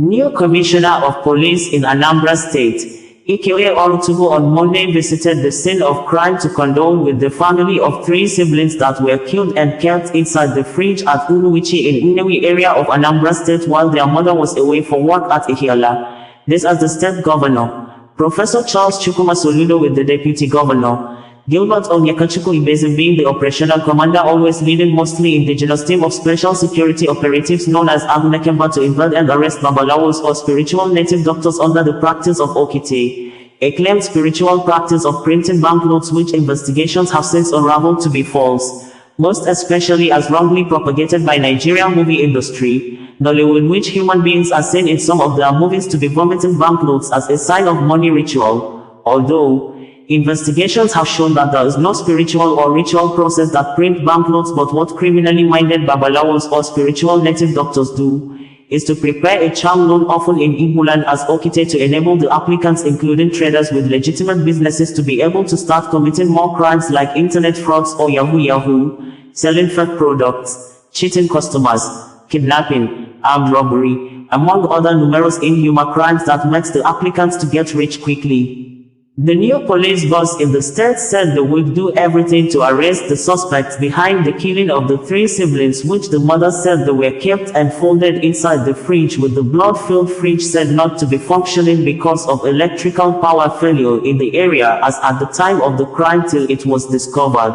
New Commissioner of Police in Anambra State, Ikioye Orutugu, on Monday visited the scene of crime to condole with the family of 3 siblings that were killed and kept inside the fridge at Nnewichi in Nnewi area of Anambra State while their mother was away for work at Ihiala. This as the state governor, Professor Charles Chukwuma Soludo, with the deputy governor, Gilbert Onyekachukwu Ibezim, being the operational commander, always leading mostly indigenous team of special security operatives known as Agunechemba to invade and arrest Babalawos, or spiritual native doctors, under the practice of Okite, a claimed spiritual practice of printing banknotes, which investigations have since unraveled to be false, most especially as wrongly propagated by Nigerian movie industry, Nollywood, which human beings are seen in some of their movies to be vomiting banknotes as a sign of money ritual, although investigations have shown that there is no spiritual or ritual process that print banknotes, but what criminally minded Babalawos or spiritual native doctors do is to prepare a charm known often in Igboland as Okite to enable the applicants, including traders with legitimate businesses, to be able to start committing more crimes like internet frauds or Yahoo, selling fake products, cheating customers, kidnapping, armed robbery, among other numerous inhuma crimes that makes the applicants to get rich quickly. The new police boss in the state said they would do everything to arrest the suspects behind the killing of the 3 siblings, which the mother said they were kept and folded inside the fridge, with the blood-filled fridge said not to be functioning because of electrical power failure in the area as at the time of the crime till it was discovered.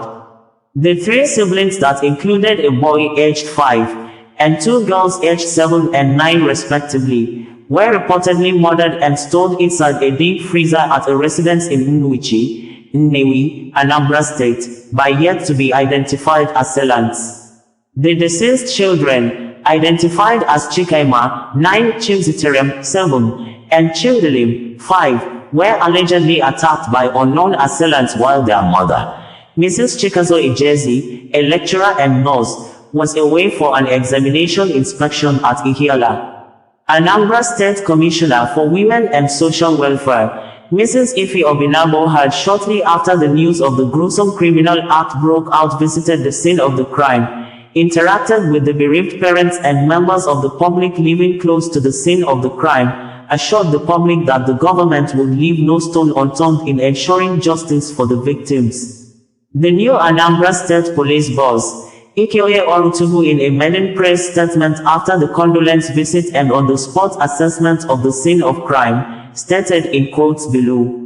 The 3 siblings, that included a boy aged 5 and 2 girls aged 7 and 9 respectively, were reportedly murdered and stored inside a deep freezer at a residence in Nnewichi, Nnewi, Anambra State, by yet to be identified assailants. The deceased children, identified as Chikaima, 9, Chimziterem, 7, and Chimdilim, 5, were allegedly attacked by unknown assailants while their mother, Mrs. Chikazo Ijezi, a lecturer and nurse, was away for an examination inspection at Ihiala. Anambra State Commissioner for Women and Social Welfare, Mrs. Ife Obinabo, had shortly after the news of the gruesome criminal act broke out visited the scene of the crime, interacted with the bereaved parents and members of the public living close to the scene of the crime, assured the public that the government would leave no stone unturned in ensuring justice for the victims. The new Anambra State Police boss, Ikioye Orutugu, in a maiden press statement after the condolence visit and on-the-spot assessment of the scene of crime, stated in quotes below,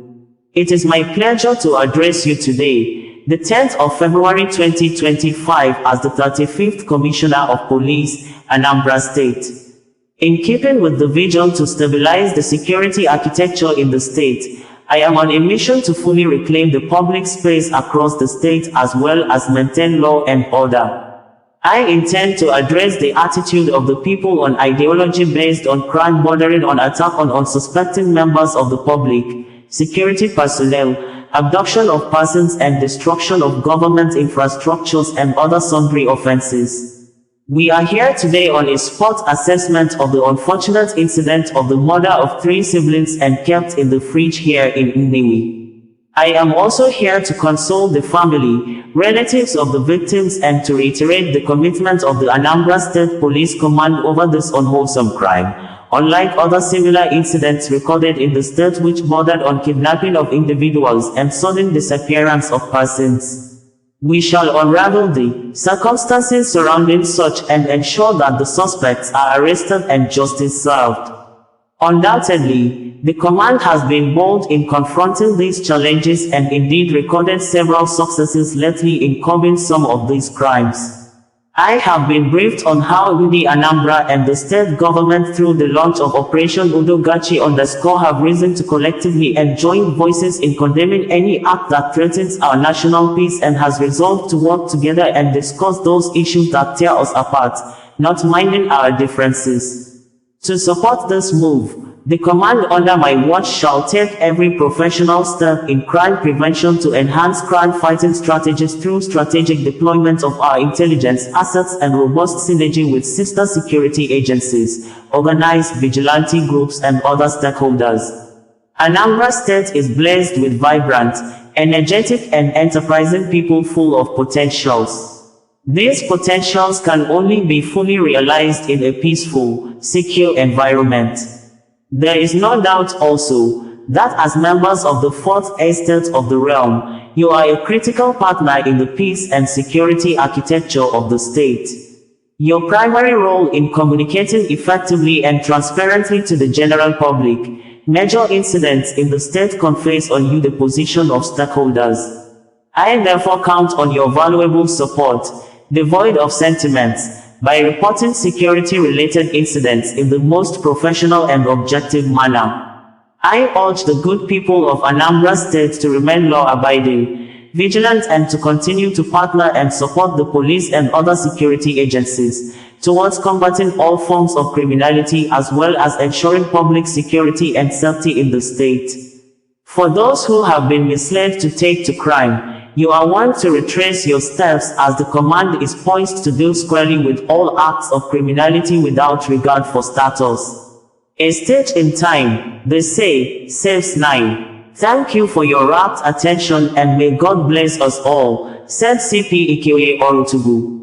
"It is my pleasure to address you today, the 10th of February 2025, as the 35th Commissioner of Police, Anambra State. In keeping with the vision to stabilize the security architecture in the state, I am on a mission to fully reclaim the public space across the state as well as maintain law and order. I intend to address the attitude of the people on ideology based on crime bordering on attack on unsuspecting members of the public, security personnel, abduction of persons and destruction of government infrastructures and other sundry offenses. We are here today on a spot assessment of the unfortunate incident of the murder of 3 siblings and kept in the fridge here in Nnewi. I am also here to console the family, relatives of the victims, and to reiterate the commitment of the Anambra State Police Command over this unwholesome crime, unlike other similar incidents recorded in the state which bordered on kidnapping of individuals and sudden disappearance of persons. We shall unravel the circumstances surrounding such and ensure that the suspects are arrested and justice served." Undoubtedly, the command has been bold in confronting these challenges and indeed recorded several successes lately in curbing some of these crimes. I have been briefed on how the Anambra and the state government, through the launch of Operation Udogachi _ have risen to collectively and join voices in condemning any act that threatens our national peace, and has resolved to work together and discuss those issues that tear us apart, not minding our differences. To support this move, the command under my watch shall take every professional step in crime prevention to enhance crime-fighting strategies through strategic deployment of our intelligence assets and robust synergy with sister security agencies, organized vigilante groups and other stakeholders. Anambra State is blessed with vibrant, energetic and enterprising people full of potentials. These potentials can only be fully realized in a peaceful, secure environment. There is no doubt also that as members of the fourth estate of the realm, you are a critical partner in the peace and security architecture of the state. Your primary role in communicating effectively and transparently to the general public, major incidents in the state confers on you the position of stakeholders. I therefore count on your valuable support, devoid of sentiments, by reporting security-related incidents in the most professional and objective manner. I urge the good people of Anambra State to remain law-abiding, vigilant and to continue to partner and support the police and other security agencies towards combating all forms of criminality as well as ensuring public security and safety in the state. For those who have been misled to take to crime, you are one to retrace your steps as the command is poised to deal squarely with all acts of criminality without regard for status. A state in time, they say, saves 9. Thank you for your rapt attention and may God bless us all, said CP Ikioye Orutugu.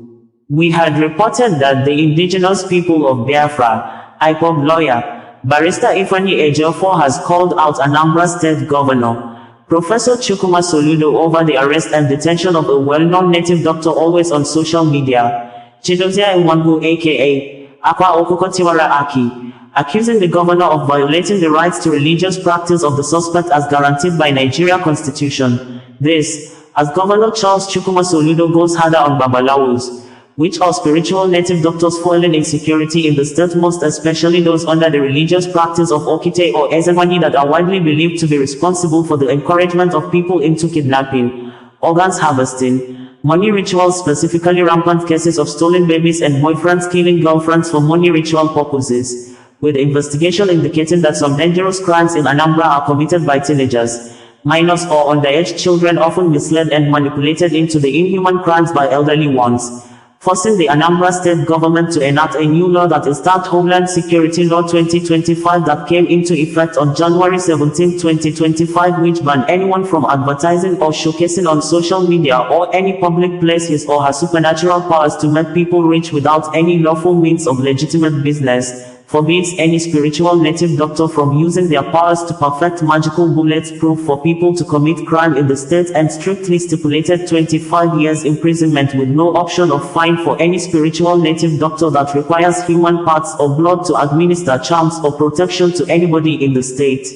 We had reported that the indigenous people of Biafra, IPOB lawyer, Barrister Ifeanyi Ejiofor has called out Anambra State Governor, Professor Chukwuma Soludo over the arrest and detention of a well-known native doctor always on social media, Chidozia Nwangu aka Akwa Okukotiwara Aki, accusing the governor of violating the rights to religious practice of the suspect as guaranteed by Nigeria Constitution. This, as Governor Charles Chukwuma Soludo goes harder on Babalawos, which are spiritual native doctors foiling insecurity in the state, most especially those under the religious practice of Okite or Ezewani that are widely believed to be responsible for the encouragement of people into kidnapping, organs harvesting, money rituals, specifically rampant cases of stolen babies and boyfriends killing girlfriends for money ritual purposes, with investigation indicating that some dangerous crimes in Anambra are committed by teenagers, minors or underage children often misled and manipulated into the inhuman crimes by elderly ones, forcing the Anambra State government to enact a new law that is dubbed Homeland Security Law 2025 that came into effect on January 17, 2025, which banned anyone from advertising or showcasing on social media or any public place his or her supernatural powers to make people rich without any lawful means of legitimate business, forbids any spiritual native doctor from using their powers to perfect magical bulletproof for people to commit crime in the state, and strictly stipulated 25 years imprisonment with no option of fine for any spiritual native doctor that requires human parts or blood to administer charms or protection to anybody in the state.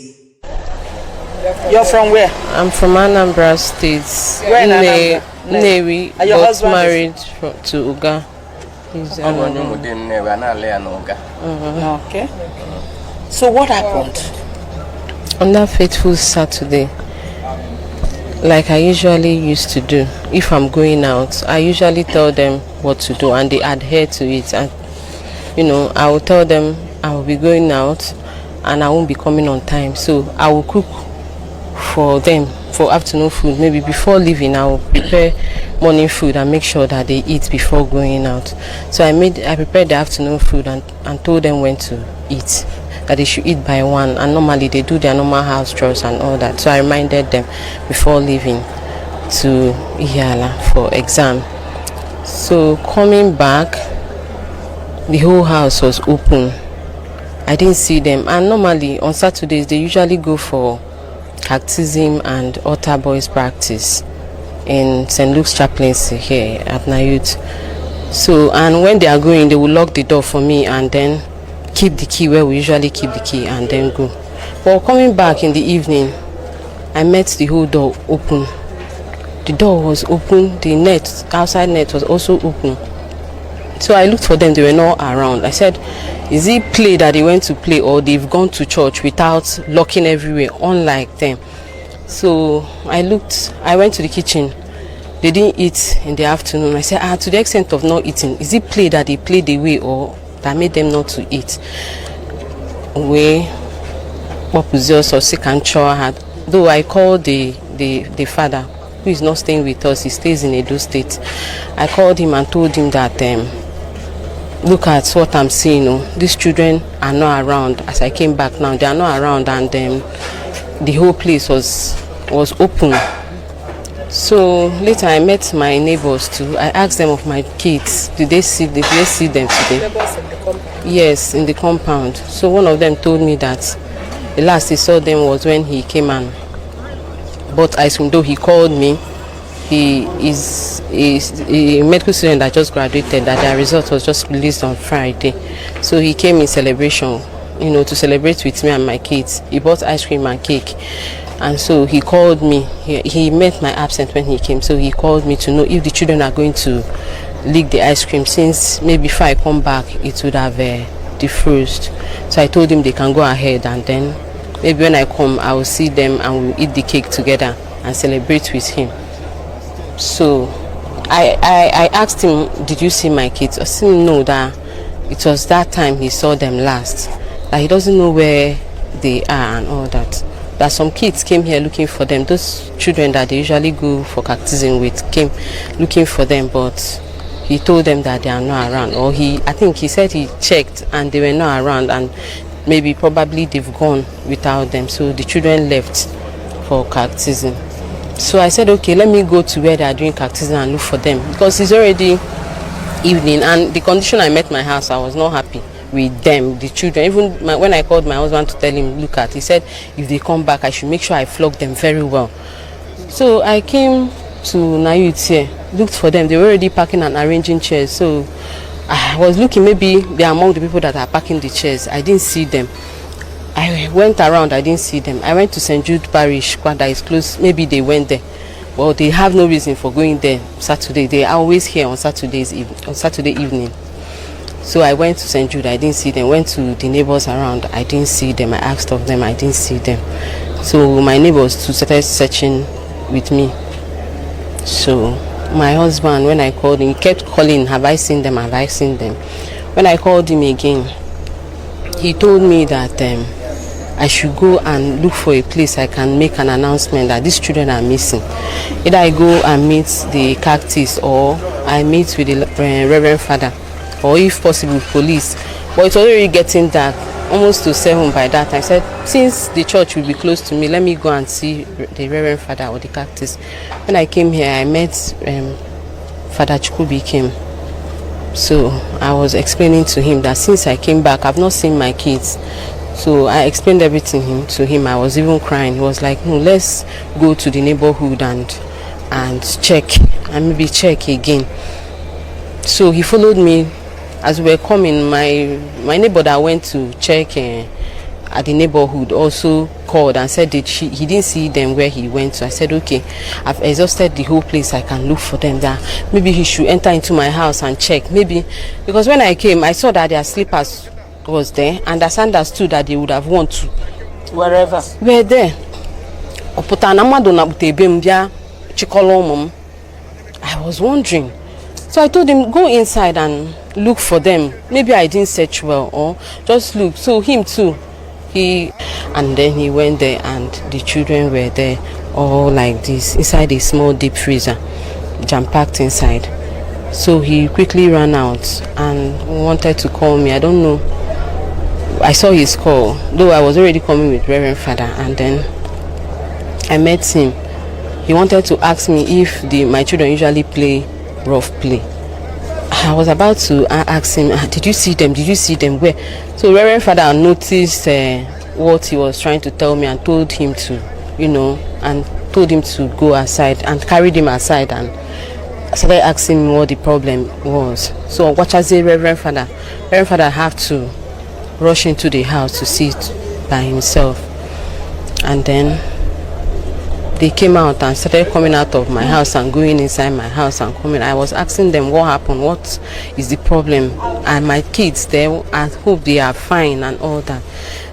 You're from where? I'm from Anambra State. Where in Anambra? Nnewi, but married to Uga. Okay. So what happened? On that fateful Saturday, like I usually used to do, if I'm going out, I usually tell them what to do and they adhere to it. And I will tell them I will be going out and I won't be coming on time. So I will cook for them for afternoon food. Maybe before leaving, I will prepare morning food and make sure that they eat before going out. So I prepared the afternoon food and told them when to eat, that they should eat by 1, and normally they do their normal house chores and all that. So I reminded them before leaving to Ihiala for exam. So coming back, the whole house was open. I didn't see them, and normally on Saturdays they usually go for baptism and altar boys practice in St. Luke's chaplaincy here at Nollywood. So, and when they are going, they will lock the door for me and then keep the key where we usually keep the key and then go. But coming back in the evening, I met the whole door open. The door was open, the net, outside net was also open. So I looked for them, they were not around. I said, is it play that they went to play, or they've gone to church without locking everywhere, unlike them? So I went to the kitchen. They didn't eat in the afternoon. I said, to the extent of not eating, is it play that they played away or that made them not to eat? Though I called the father, who is not staying with us, he stays in Edo State. I called him and told him that look at what I'm seeing. These children are not around. As I came back now, they are not around, and the whole place was open. So later I met my neighbors too. I asked them of my kids. Did they see them today? Neighbors in the compound? Yes, in the compound. So one of them told me that the last he saw them was when he came and bought ice cream. Though he called me, he is a medical student that just graduated, that their result was just released on Friday. So he came in celebration, to celebrate with me and my kids. He bought ice cream and cake. And so he called me. He met my absence when he came. So he called me to know if the children are going to lick the ice cream, since maybe if I come back, it would have defrosted. So I told him they can go ahead, and then maybe when I come, I will see them and we'll eat the cake together and celebrate with him. So I asked him, did you see my kids? I said no, that it was that time he saw them last. That he doesn't know where they are and all that. That some kids came here looking for them. Those children that they usually go for catechism with came looking for them, but he told them that they are not around. Or I think he said he checked and they were not around, and probably they've gone without them. So the children left for catechism. So I said, okay, let me go to where they are doing catechism and look for them, because it's already evening, and the condition I met my house, I was not happy with them, the children. Even when I called my husband to tell him, look at, he said if they come back I should make sure I flog them very well. So I came to Nnewichi, looked for them. They were already packing and arranging chairs. So I was looking, maybe they are among the people that are packing the chairs. I didn't see them. I went around, I didn't see them. I went to St. Jude Parish, that is close. Maybe they went there. Well, they have no reason for going there Saturday. They are always here on Saturday evening. So I went to St. Jude, I didn't see them. Went to the neighbors around, I didn't see them. I asked of them, I didn't see them. So my neighbors too started searching with me. So my husband, when I called him, he kept calling, have I seen them, have I seen them? When I called him again, he told me that I should go and look for a place I can make an announcement that these children are missing. Either I go and meet the cactus, or I meet with the Reverend Father, or if possible police. But it's already getting dark, almost to 7 by that time. I said, since the church will be close to me, let me go and see the Reverend Father or the cactus. When I came here, I met Father Chukwuma came. So I was explaining to him that since I came back, I've not seen my kids. So I explained everything to him. I was even crying. He was like, no, let's go to the neighborhood and check, and maybe check again. So he followed me. As we were coming, my neighbor that went to check at the neighborhood also called and said that he didn't see them where he went to. I said, okay, I've exhausted the whole place, I can look for them. That maybe he should enter into my house and check. Maybe because when I came, I saw that their slippers was there, and the sandals too that they would have worn to wherever were there. I was wondering. So I told him, go inside and look for them. Maybe I didn't search well, or just look. So him too, and then he went there, and the children were there, all like this, inside a small deep freezer, jam-packed inside. So he quickly ran out and wanted to call me. I don't know. I saw his call, though I was already coming with Reverend Father, and then I met him. He wanted to ask me if my children usually play rough play. I was about to ask him, did you see them? Did you see them? Where? So Reverend Father noticed what he was trying to tell me and told him to, and told him to go aside, and carried him aside and started asking me what the problem was. So what I say, Reverend Father had to rush into the house to see it by himself. And then they came out and started coming out of my house and going inside my house and coming. I was asking them what happened, what is the problem, and my kids there, I hope they are fine and all that.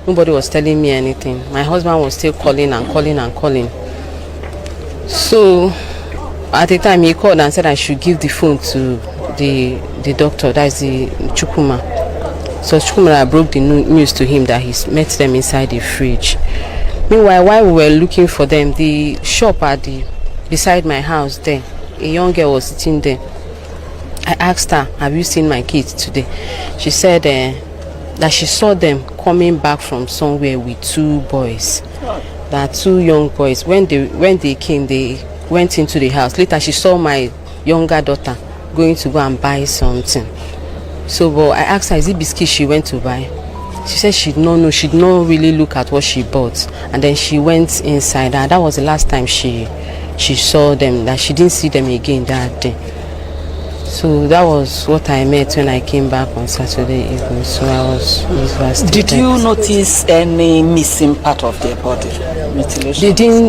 Nobody was telling me anything. My husband was still calling and calling and calling. So at the time he called and said I should give the phone to the doctor, that's the Chukwuma. So Chukwuma broke the news to him that he met them inside the fridge. Meanwhile, while we were looking for them, the shop beside my house there, a young girl was sitting there. I asked her, have you seen my kids today? She said that she saw them coming back from somewhere with 2 boys. That 2 young boys. When they came, they went into the house. Later, she saw my younger daughter going to go and buy something. So, but I asked her, is it biscuit she went to buy? She said she did not know. She did not really look at what she bought. And then she went inside, and that was the last time she saw them, that she didn't see them again that day. So that was what I met when I came back on Saturday evening. So I was devastated. Did you notice any missing part of their body? Mutilation?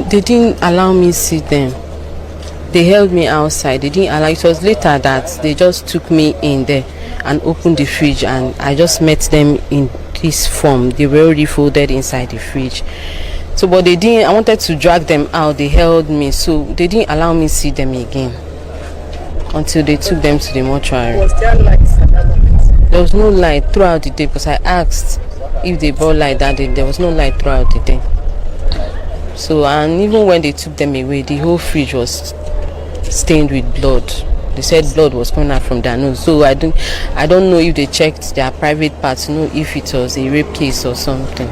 They didn't allow me to see them. They held me outside. They didn't allow. It was later that they just took me in there and opened the fridge, and I just met them in this form. They were already folded inside the fridge. So, but they didn't. I wanted to drag them out. They held me, so they didn't allow me to see them again until they took them to the mortuary. Was there light at that moment? There was no light throughout the day, because I asked if they brought light that day. There was no light throughout the day. So, and even when they took them away, the whole fridge was stained with blood. They said blood was coming out from their nose. So I don't know if they checked their private parts to know if it was a rape case or something.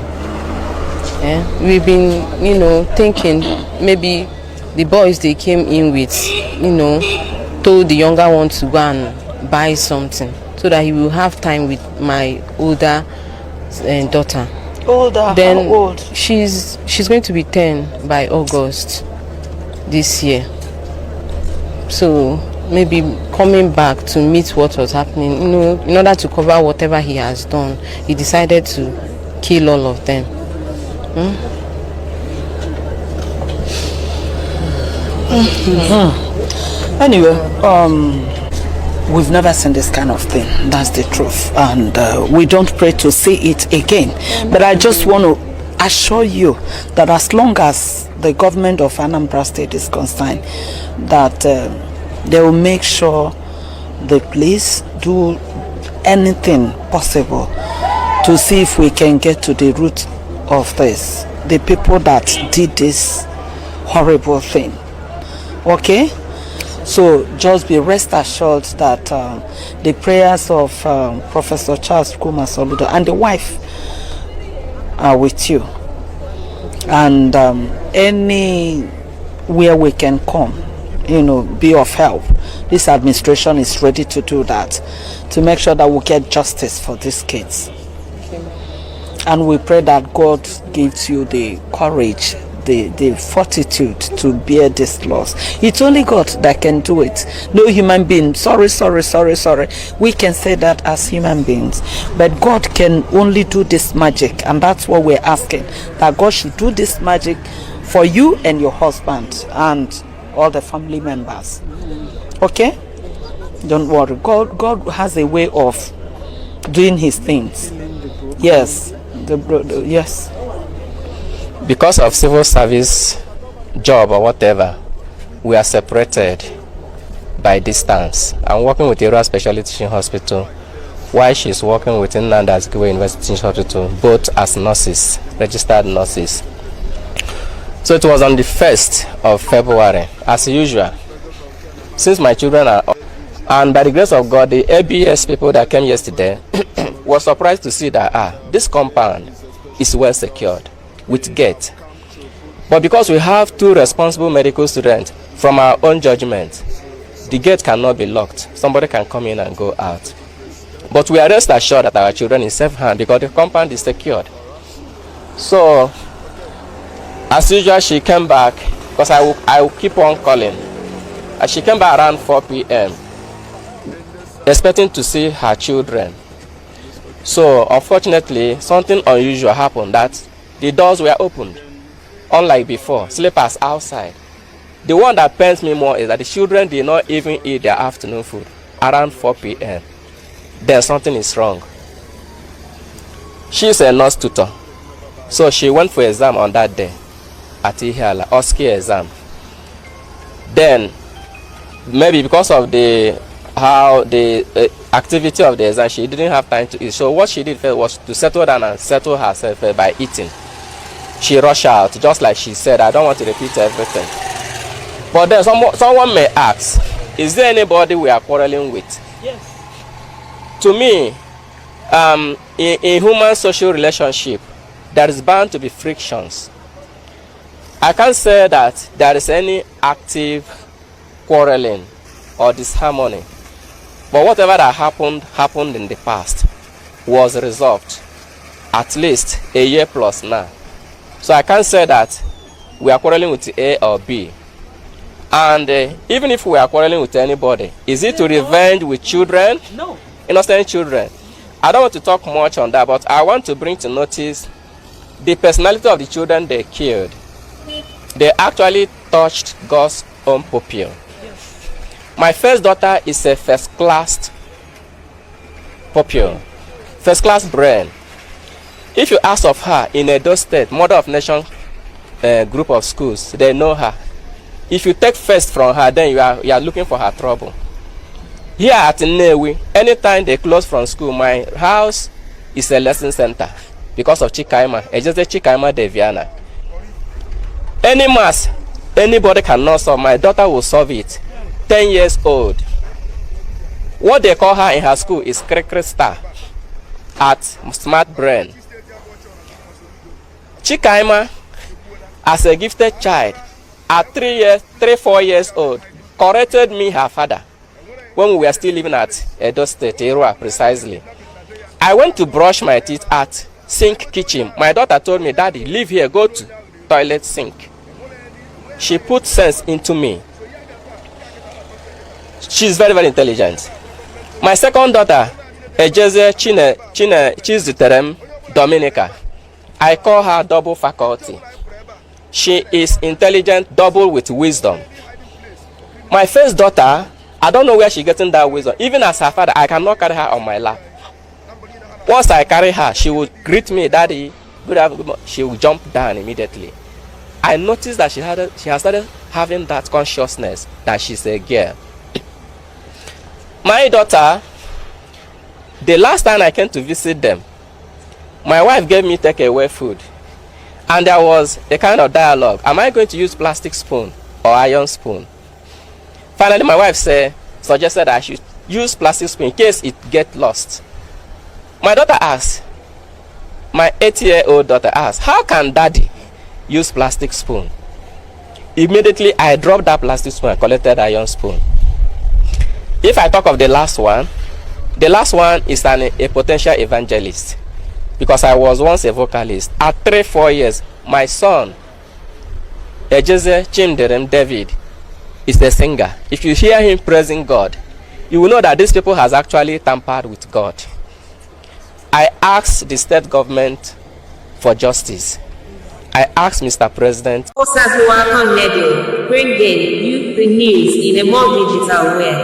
Yeah? We've been, thinking maybe the boys they came in with, told the younger one to go and buy something so that he will have time with my older daughter. Older? Then how old? She's going to be 10 by August this year. So maybe coming back to meet what was happening, in order to cover whatever he has done, he decided to kill all of them. Anyway, we've never seen this kind of thing. That's the truth, and we don't pray to see it again. But I just want to assure you that as long as the government of Anambra State is concerned, that they will make sure the police do anything possible to see if we can get to the root of this, the people that did this horrible thing. Okay, so just be rest assured that the prayers of Professor Charles Chukwuma Soludo and the wife are with you, and anywhere we can come, be of help. This administration is ready to do that, to make sure that we get justice for these kids. And we pray that God gives you the courage, the fortitude to bear this loss. It's only God that can do it. No human being. Sorry. We can say that as human beings. But God can only do this magic. And that's what we're asking. That God should do this magic for you and your husband and all the family members. Okay? Don't worry. God has a way of doing his things. Yes. Yes. Because of civil service job or whatever, we are separated by distance. I'm working with Area Specialty Teaching Hospital, while she's working with Nanda Ikioye University Teaching Hospital, both as nurses, registered nurses. So it was on the 1st of February, as usual. Since my children are up, and by the grace of God, the ABS people that came yesterday was surprised to see that this compound is well secured with gate. But because we have 2 responsible medical students, from our own judgment, the gate cannot be locked. Somebody can come in and go out. But we are rest assured that our children is safe hand because the compound is secured. So, as usual, she came back, because I will keep on calling. And she came back around 4 p.m. expecting to see her children. So, unfortunately, something unusual happened, that the doors were opened, unlike before, slippers outside. The one that pains me more is that the children did not even eat their afternoon food around 4 p.m. Then something is wrong. She's a nurse tutor, so she went for exam on that day at Ihiala, OSCE exam. Then, maybe because of the activity of the exam, she didn't have time to eat. So what she did first was to settle down and settle herself by eating. She rushed out, just like she said. I don't want to repeat everything. But then someone may ask, is there anybody we are quarreling with? Yes. To me, in human social relationship, there is bound to be frictions. I can't say that there is any active quarreling or disharmony, but whatever that happened in the past was resolved, at least a year plus now. So I can't say that we are quarreling with A or B. And even if we are quarreling with anybody, is it to revenge with children? No. Innocent children. I don't want to talk much on that, but I want to bring to notice the personality of the children they killed. They actually touched God's own pupil. Yes. My first daughter is a first-class pupil, first-class brain. If you ask of her in Edo State, Mother of Nation group of schools, they know her. If you take first from her, then you are looking for her trouble. Here at Nnewi, anytime they close from school, my house is a lesson center because of Chikaima. It's just a Chikaima Deviana. Any mass, anybody cannot solve. My daughter will solve it. 10 years old. What they call her in her school is Krikri Star at Smart Brain. Chikaima, as a gifted child, at 4 years old, corrected me, her father, when we were still living at Edo State, Erua precisely. I went to brush my teeth at Sink Kitchen. My daughter told me, Daddy, leave here, go to toilet sink. She put sense into me. She's very, very intelligent. My second daughter, Ejeze Chizuterem Dominica, I call her double faculty. She is intelligent, double with wisdom. My first daughter, I don't know where she's getting that wisdom. Even as her father, I cannot carry her on my lap. Once I carry her, she would greet me, Daddy, good afternoon. She will jump down immediately. I noticed that she has started having that consciousness that she's a girl. My daughter, the last time I came to visit them, my wife gave me takeaway food. And there was a kind of dialogue. Am I going to use plastic spoon or iron spoon? Finally, my wife suggested I should use plastic spoon in case it gets lost. My daughter asked, my 8-year-old daughter asked, how can Daddy use plastic spoon? Immediately, I dropped that plastic spoon and collected iron spoon. If I talk of the last one is a potential evangelist. Because I was once a vocalist. At 4 years, my son, Ejeze Chimderem David, is a singer. If you hear him praising God, you will know that these people has actually tampered with God. I asked the state government for justice. I asked Mr. President. Bring the news in a more digital way.